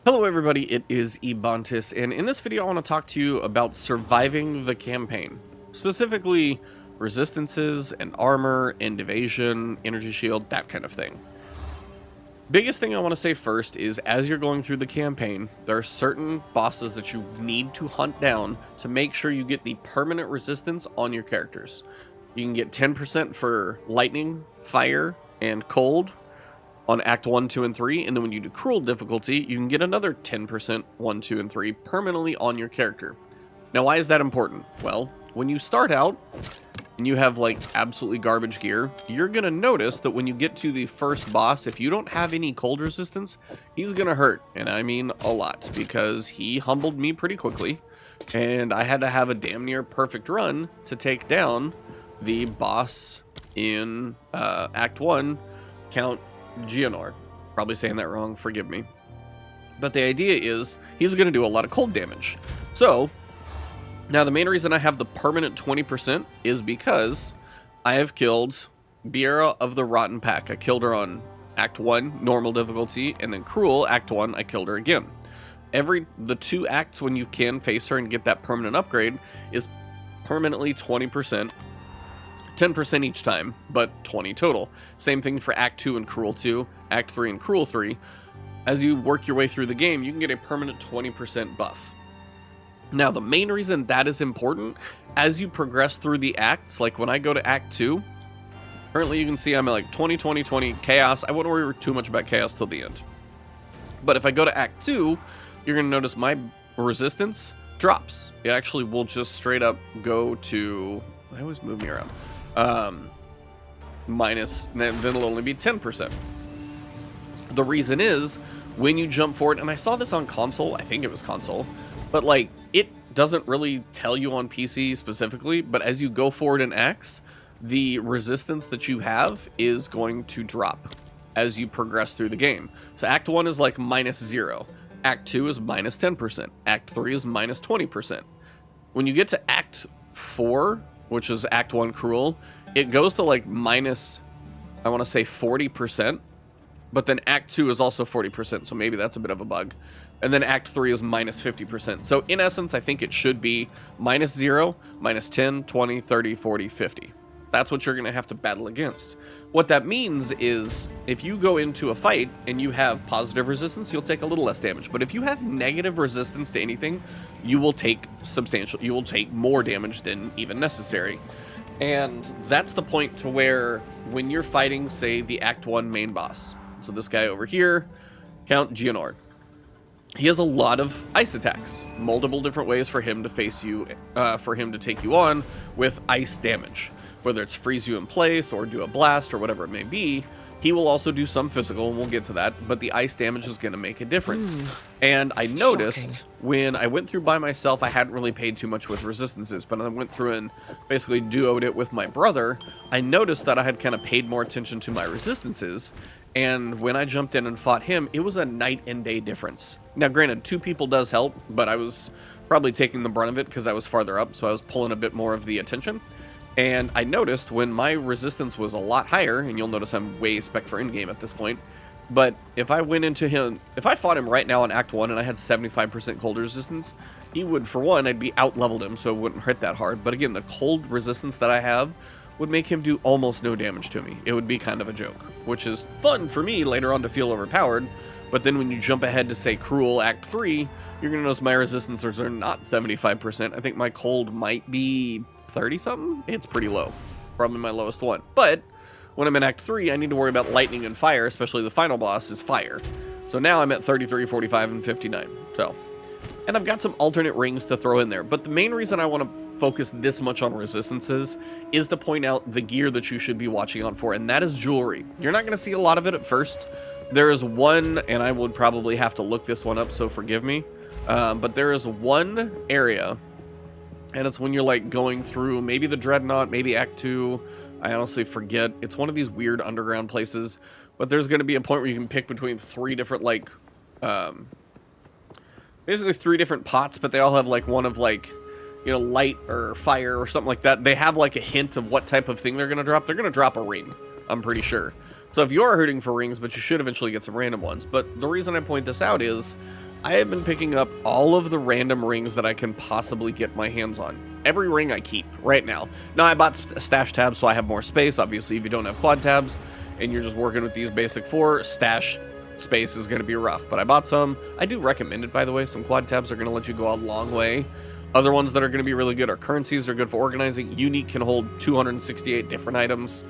Hello everybody, it is Ebontis, and in this video I want to talk to you about surviving the campaign. Specifically, resistances and armor and evasion, energy shield, that kind of thing. Biggest thing I want to say first is as you're going through the campaign, there are certain bosses that you need to hunt down to make sure you get the permanent resistance on your characters. You can get 10% for lightning, fire, and cold on Act 1, 2, and 3, and then when you do Cruel difficulty, you can get another 10% 1, 2, and 3 permanently on your character. Now, why is that important? Well, when you start out and you have like absolutely garbage gear, you're gonna notice that when you get to the first boss, if you don't have any cold resistance, he's gonna hurt, and I mean a lot, because he humbled me pretty quickly, and I had to have a damn near perfect run to take down the boss in Act 1, Count Geonor. Probably saying that wrong, forgive me. But the idea is he's going to do a lot of cold damage. So, now the main reason I have the permanent 20% is because I have killed Biera of the Rotten Pack. I killed her on Act 1, normal difficulty, and then Cruel, Act 1, I killed her again. The two acts when you can face her and get that permanent upgrade is permanently 20%. 10% each time, but 20 total. Same thing for Act 2 and Cruel 2, Act 3 and Cruel 3. As you work your way through the game, you can get a permanent 20% buff. Now, the main reason that is important, as you progress through the acts, like when I go to Act 2, currently you can see I'm at like 20, 20, 20, Chaos. I wouldn't worry too much about Chaos till the end. But if I go to Act 2, you're going to notice my resistance drops. It actually will just straight up go to... I always move me around. Minus, then it'll only be 10%. The reason is, when you jump forward, and I saw this on console, I think it was console, but like, it doesn't really tell you on PC specifically, but as you go forward in acts, the resistance that you have is going to drop as you progress through the game. So Act 1 is like -0, Act 2 is -10%, Act 3 is -20%. When you get to Act 4, which is Act 1 Cruel, it goes to like minus, I want to say 40%, but then Act 2 is also 40%, so maybe that's a bit of a bug. And then Act 3 is -50%. So in essence, I think it should be -0, -10, 20, 30, 40, 50. That's what you're going to have to battle against. What that means is, if you go into a fight and you have positive resistance, you'll take a little less damage. But if you have negative resistance to anything, you will take more damage than even necessary. And that's the point to where, when you're fighting, say, the Act 1 main boss. So this guy over here, Count Geonor. He has a lot of ice attacks. Multiple different ways for him to face you, for him to take you on with ice damage. Whether it's freeze you in place or do a blast or whatever it may be, he will also do some physical, and we'll get to that, but the ice damage is going to make a difference. And I noticed when I went through by myself, I hadn't really paid too much with resistances, but I went through and basically duoed it with my brother. I noticed that I had kind of paid more attention to my resistances, and when I jumped in and fought him, it was a night and day difference. Now, granted, 2 people does help, but I was probably taking the brunt of it because I was farther up, so I was pulling a bit more of the attention. And I noticed when my resistance was a lot higher, and you'll notice I'm way spec for in-game at this point, but if I went into him, if I fought him right now in Act 1 and I had 75% cold resistance, he would, for one, I'd be out-leveled him, so it wouldn't hit that hard. But again, the cold resistance that I have would make him do almost no damage to me. It would be kind of a joke, which is fun for me later on to feel overpowered. But then when you jump ahead to, say, Cruel Act 3, you're going to notice my resistances are not 75%. I think my cold might be 30-something? It's pretty low. Probably my lowest one. But when I'm in Act 3, I need to worry about lightning and fire, especially the final boss is fire. So now I'm at 33, 45, and 59. So, and I've got some alternate rings to throw in there. But the main reason I want to focus this much on resistances is to point out the gear that you should be watching out for, and that is jewelry. You're not going to see a lot of it at first. There is one, and I would probably have to look this one up, so forgive me. But there is one area, and it's when you're like going through maybe the Dreadnought, maybe Act 2. I honestly forget. It's one of these weird underground places, but there's going to be a point where you can pick between 3 different like, basically 3 different pots, but they all have like one of like, you know, light or fire or something like that. They have like a hint of what type of thing they're going to drop. They're going to drop a ring, I'm pretty sure. So if you are hurting for rings, but you should eventually get some random ones. But the reason I point this out is I have been picking up all of the random rings that I can possibly get my hands on. Every ring I keep right now. Now, I bought stash tabs so I have more space. Obviously, if you don't have quad tabs and you're just working with these basic 4, stash space is going to be rough. But I bought some. I do recommend it, by the way. Some quad tabs are going to let you go a long way. Other ones that are going to be really good are currencies. They're good for organizing. Unique can hold 268 different items.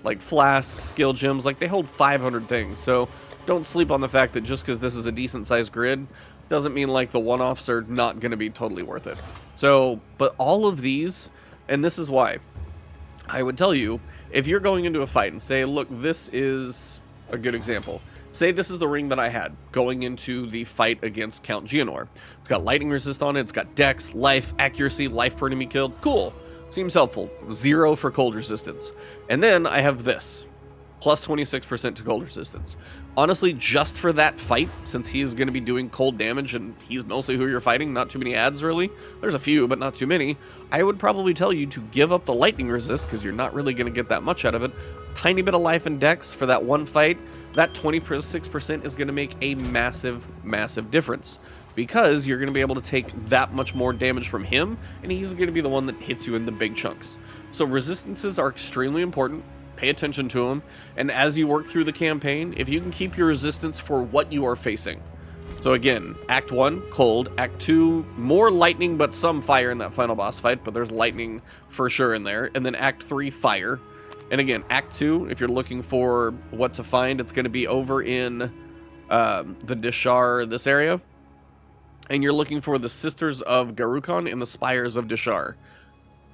Like Flask, skill gems, like they hold 500 things. So don't sleep on the fact that just because this is a decent sized grid doesn't mean like the one-offs are not going to be totally worth it. So, but all of these, and this is why I would tell you, if you're going into a fight and say, look, this is a good example. Say this is the ring that I had going into the fight against Count Geonor. It's got lightning resist on it. It's got dex, life, accuracy, life per enemy killed. Cool. Seems helpful. 0 for cold resistance. And then I have this. Plus 26% to cold resistance. Honestly, just for that fight, since he is going to be doing cold damage and he's mostly who you're fighting, not too many ads really. There's a few, but not too many. I would probably tell you to give up the lightning resist because you're not really going to get that much out of it. Tiny bit of life and dex for that one fight. That 26% is going to make a massive, massive difference because you're going to be able to take that much more damage from him and he's going to be the one that hits you in the big chunks. So resistances are extremely important. Pay attention to them, and as you work through the campaign, if you can keep your resistance for what you are facing. So again, Act 1, cold. Act 2, more lightning, but some fire in that final boss fight, but there's lightning for sure in there. And then Act 3, fire. And again, Act 2, if you're looking for what to find, it's going to be over in the Dishar, this area. And you're looking for the Sisters of Garukon and the Spires of Dishar.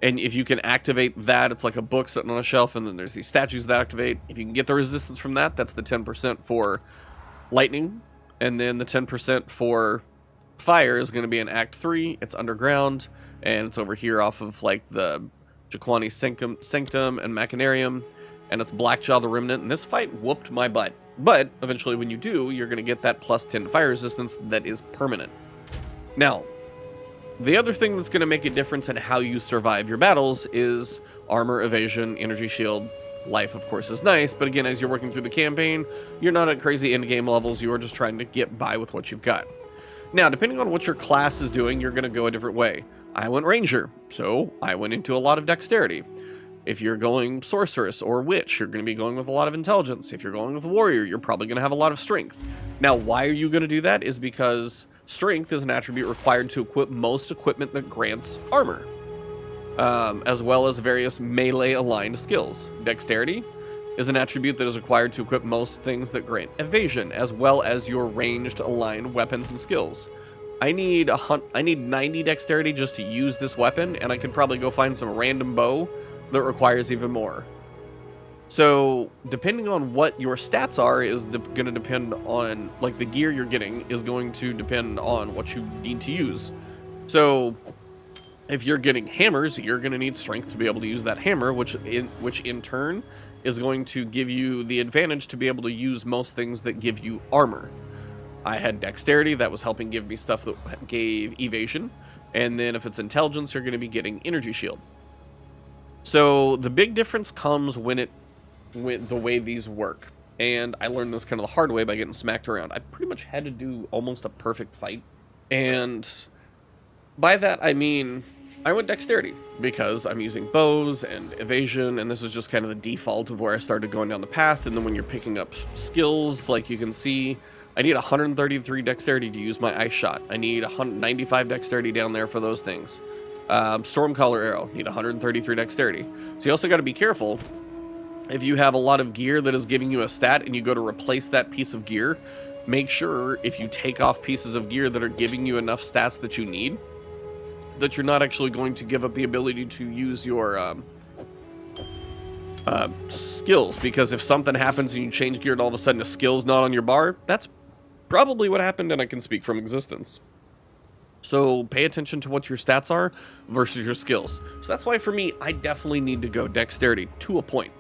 And if you can activate that, it's like a book sitting on a shelf, and then there's these statues that activate. If you can get the resistance from that, that's the 10% for lightning. And then the 10% for fire is going to be in Act 3. It's underground, and it's over here off of like the Jaquani Sanctum and Machinarium. And it's Blackjaw the Remnant. And this fight whooped my butt. But eventually when you do, you're going to get that plus 10 fire resistance that is permanent. Now, the other thing that's going to make a difference in how you survive your battles is armor, evasion, energy shield. Life, of course, is nice, but again, as you're working through the campaign, you're not at crazy endgame levels. You are just trying to get by with what you've got. Now, depending on what your class is doing, you're going to go a different way. I went Ranger, so I went into a lot of dexterity. If you're going Sorceress or Witch, you're going to be going with a lot of intelligence. If you're going with Warrior, you're probably going to have a lot of strength. Now, why are you going to do that? Is because strength is an attribute required to equip most equipment that grants armor, as well as various melee-aligned skills. Dexterity is an attribute that is required to equip most things that grant evasion, as well as your ranged aligned weapons and skills. I need 90 dexterity just to use this weapon, and I could probably go find some random bow that requires even more. So, depending on what your stats are is going to depend on, like, the gear you're getting is going to depend on what you need to use. So, if you're getting hammers, you're going to need strength to be able to use that hammer, which in turn is going to give you the advantage to be able to use most things that give you armor. I had dexterity, that was helping give me stuff that gave evasion, and then if it's intelligence, you're going to be getting energy shield. So, the big difference comes with the way these work, and I learned this kind of the hard way by getting smacked around. I pretty much had to do almost a perfect fight, and by that I mean I went dexterity because I'm using bows and evasion, and this is just kind of the default of where I started going down the path. And then when you're picking up skills, like you can see, I need 133 dexterity to use my ice shot. I need 195 dexterity down there for those things. Stormcaller arrow, need 133 dexterity. So you also got to be careful. If you have a lot of gear that is giving you a stat and you go to replace that piece of gear, make sure if you take off pieces of gear that are giving you enough stats that you need, that you're not actually going to give up the ability to use your skills. Because if something happens and you change gear and all of a sudden a skill's not on your bar, that's probably what happened, and I can speak from existence. So pay attention to what your stats are versus your skills. So that's why for me, I definitely need to go dexterity to a point.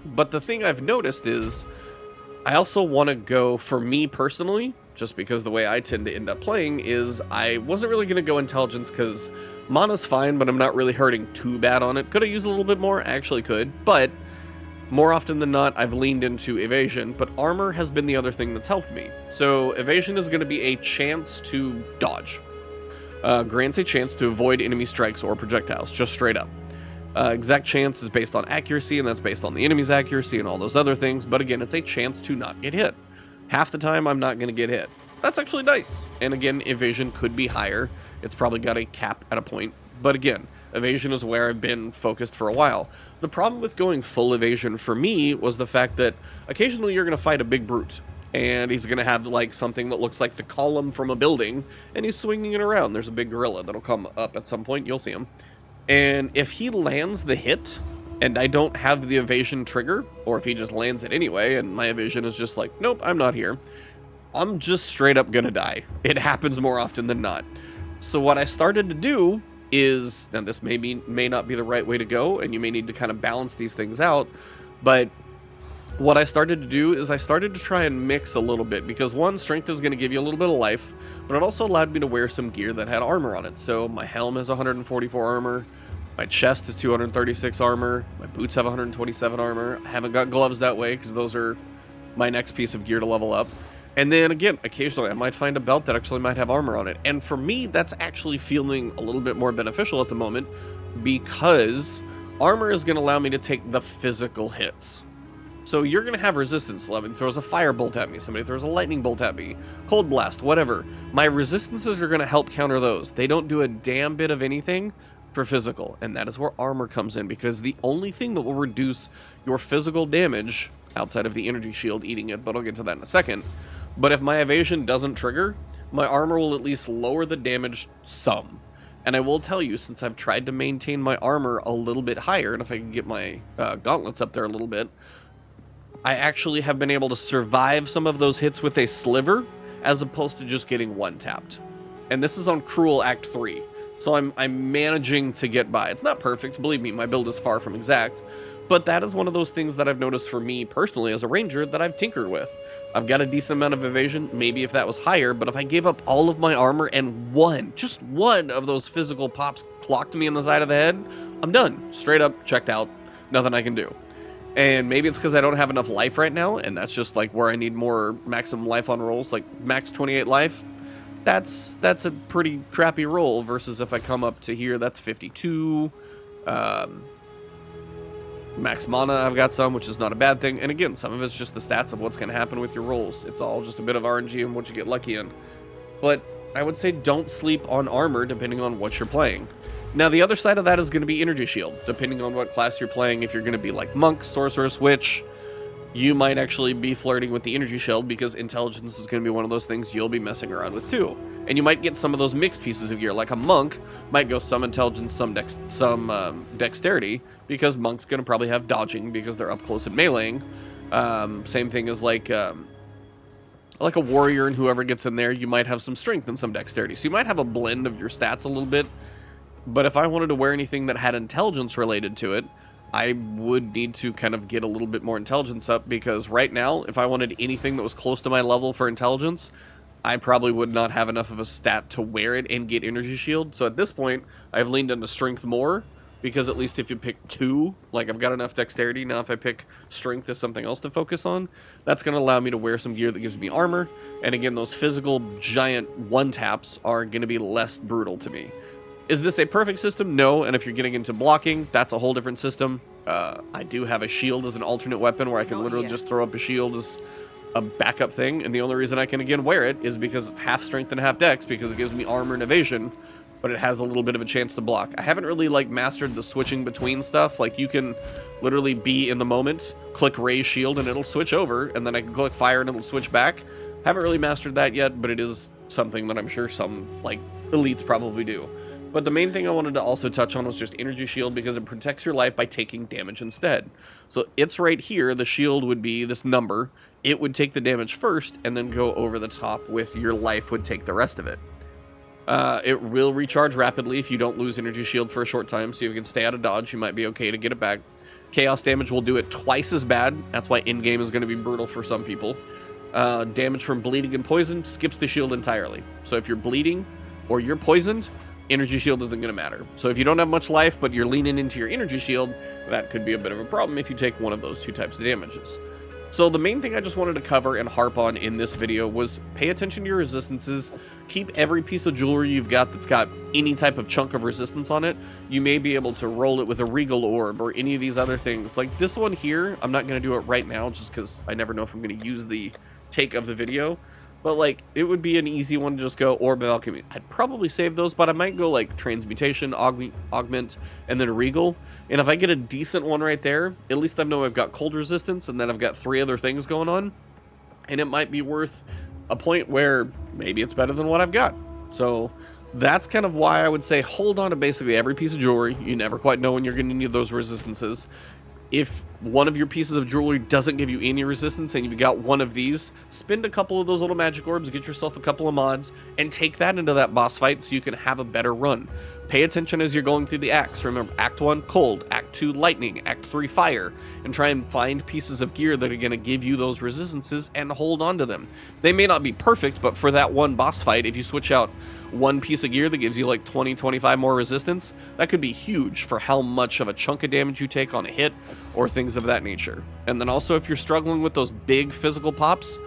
But the thing I've noticed is I also want to go, for me personally, just because the way I tend to end up playing is I wasn't really going to go intelligence because mana's fine, but I'm not really hurting too bad on it. Could I use a little bit more? I actually could, but More often than not, I've leaned into evasion, but armor has been the other thing that's helped me. So evasion is going to be a chance to dodge. Grants a chance to avoid enemy strikes or projectiles, just straight up. Exact chance is based on accuracy, and that's based on the enemy's accuracy and all those other things, but again, it's a chance to not get hit. Half the time, I'm not going to get hit. That's actually nice. And again, evasion could be higher. It's probably got a cap at a point, but again, evasion is where I've been focused for a while. The problem with going full evasion for me was the fact that occasionally you're going to fight a big brute, and he's going to have like something that looks like the column from a building, and he's swinging it around. There's a big gorilla that'll come up at some point. You'll see him. And if he lands the hit, and I don't have the evasion trigger, or if he just lands it anyway, and my evasion is just like, nope, I'm not here, I'm just straight up going to die. It happens more often than not. So what I started to do is, and this may not be the right way to go, and you may need to kind of balance these things out, but what I started to do is I started to try and mix a little bit, because one, strength is going to give you a little bit of life, but it also allowed me to wear some gear that had armor on it. So my helm has 144 armor, my chest is 236 armor, my boots have 127 armor. I haven't got gloves that way because those are my next piece of gear to level up. And then again, occasionally I might find a belt that actually might have armor on it. And for me, that's actually feeling a little bit more beneficial at the moment, because armor is going to allow me to take the physical hits. So you're going to have resistance. Somebody throws a fire bolt at me, somebody throws a lightning bolt at me, cold blast, whatever. My resistances are going to help counter those. They don't do a damn bit of anything for physical, and that is where armor comes in, because the only thing that will reduce your physical damage, outside of the energy shield eating it, but I'll get to that in a second, but if my evasion doesn't trigger, my armor will at least lower the damage some. And I will tell you, since I've tried to maintain my armor a little bit higher, and if I can get my gauntlets up there a little bit, I actually have been able to survive some of those hits with a sliver, as opposed to just getting one-tapped. And this is on Cruel Act 3, so I'm managing to get by. It's not perfect, believe me, my build is far from exact, but that is one of those things that I've noticed for me personally as a ranger that I've tinkered with. I've got a decent amount of evasion, maybe if that was higher, but if I gave up all of my armor and just one of those physical pops clocked me in the side of the head, I'm done. Straight up, checked out, nothing I can do. And maybe it's because I don't have enough life right now, and that's just like where I need more maximum life on rolls, like max 28 life. That's a pretty crappy roll, versus if I come up to here, that's 52. Max mana, I've got some, which is not a bad thing. And again, some of it's just the stats of what's going to happen with your rolls. It's all just a bit of RNG and what you get lucky in. But I would say don't sleep on armor depending on what you're playing. Now, the other side of that is going to be energy shield, depending on what class you're playing. If you're going to be like monk, sorceress, witch, you might actually be flirting with the energy shield, because intelligence is going to be one of those things you'll be messing around with too. And you might get some of those mixed pieces of gear, like a monk might go some intelligence, some dexterity, because monk's going to probably have dodging because they're up close and meleeing. Same thing as like a warrior, and whoever gets in there, you might have some strength and some dexterity. So you might have a blend of your stats a little bit. But if I wanted to wear anything that had intelligence related to it, I would need to kind of get a little bit more intelligence up, because right now, if I wanted anything that was close to my level for intelligence, I probably would not have enough of a stat to wear it and get energy shield. So at this point, I've leaned into strength more, because at least if you pick two, like I've got enough dexterity. Now if I pick strength as something else to focus on, that's going to allow me to wear some gear that gives me armor. And again, those physical giant one-taps are going to be less brutal to me. Is this a perfect system? No, and if you're getting into blocking, that's a whole different system. I do have a shield as an alternate weapon where I can literally just throw up a shield as a backup thing, and the only reason I can again wear it is because it's half strength and half dex, because it gives me armor and evasion, but it has a little bit of a chance to block. I haven't really like mastered the switching between stuff. Like you can literally be in the moment, click raise shield and it'll switch over, and then I can click fire and it'll switch back. Haven't really mastered that yet, but it is something that I'm sure some like elites probably do. But the main thing I wanted to also touch on was just energy shield, because it protects your life by taking damage instead. So it's right here, the shield would be this number. It would take the damage first and then go over the top with your life would take the rest of it. It will recharge rapidly if you don't lose energy shield for a short time, so you can stay out of dodge, you might be okay to get it back. Chaos damage will do it twice as bad, that's why in-game is going to be brutal for some people. Damage from bleeding and poison skips the shield entirely. So if you're bleeding or you're poisoned, energy shield isn't going to matter. So if you don't have much life, but you're leaning into your energy shield, that could be a bit of a problem if you take one of those two types of damages. So the main thing I just wanted to cover and harp on in this video was pay attention to your resistances. Keep every piece of jewelry you've got that's got any type of chunk of resistance on it. You may be able to roll it with a Regal orb or any of these other things. Like this one here, I'm not going to do it right now just because I never know if I'm going to use the take of the video. But like, it would be an easy one to just go Orb of Alchemy. I'd probably save those, but I might go like Transmutation, Augment, and then Regal. And if I get a decent one right there, at least I know I've got cold resistance, and then I've got 3 other things going on. And it might be worth a point where maybe it's better than what I've got. So that's kind of why I would say hold on to basically every piece of jewelry. You never quite know when you're going to need those resistances. If one of your pieces of jewelry doesn't give you any resistance and you've got one of these, spend a couple of those little magic orbs, get yourself a couple of mods, and take that into that boss fight so you can have a better run. Pay attention as you're going through the acts. Remember, Act 1, Cold, Act 2, Lightning, Act 3, Fire, and try and find pieces of gear that are going to give you those resistances and hold on to them. They may not be perfect, but for that one boss fight, if you switch out one piece of gear that gives you like 20, 25 more resistance, that could be huge for how much of a chunk of damage you take on a hit or things of that nature. And then also, if you're struggling with those big physical pops,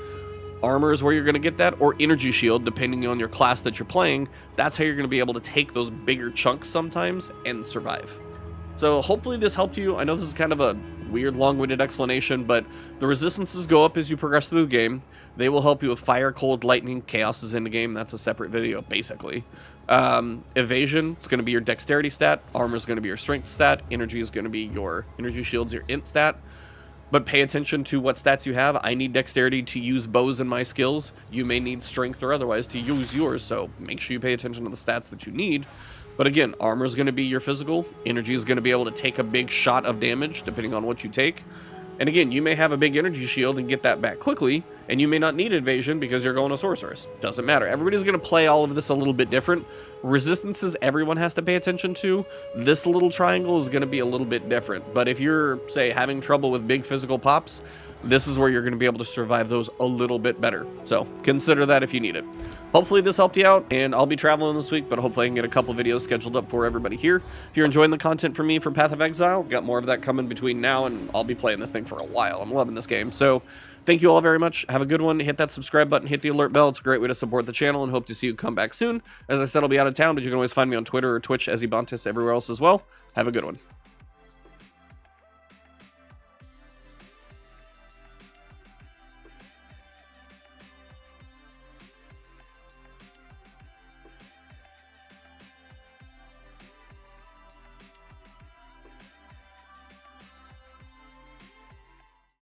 Armor is where you're going to get that, or Energy Shield, depending on your class that you're playing. That's how you're going to be able to take those bigger chunks sometimes and survive. So hopefully this helped you. I know this is kind of a weird, long-winded explanation, but the resistances go up as you progress through the game. They will help you with Fire, Cold, Lightning. Chaos is in the game. That's a separate video, basically. Evasion, it's going to be your Dexterity stat. Armor is going to be your Strength stat. Energy is going to be your Energy Shield's your Int stat. But pay attention to what stats you have. I need Dexterity to use bows in my skills. You may need Strength or otherwise to use yours, so make sure you pay attention to the stats that you need. But again, Armor is going to be your physical. Energy is going to be able to take a big shot of damage, depending on what you take. And again, you may have a big Energy Shield and get that back quickly, and you may not need Evasion because you're going to Sorceress. Doesn't matter. Everybody's going to play all of this a little bit different. Resistances everyone has to pay attention to. This little triangle is going to be a little bit different. But if you're, say, having trouble with big physical pops, this is where you're going to be able to survive those a little bit better. So consider that if you need it. Hopefully this helped you out, and I'll be traveling this week, but hopefully I can get a couple videos scheduled up for everybody here. If you're enjoying the content from me for Path of Exile, I've got more of that coming between now, and I'll be playing this thing for a while. I'm loving this game. So thank you all very much. Have a good one. Hit that subscribe button, hit the alert bell. It's a great way to support the channel, and hope to see you come back soon. As I said, I'll be out of town, but you can always find me on Twitter or Twitch as Ebontis, everywhere else as well. Have a good one.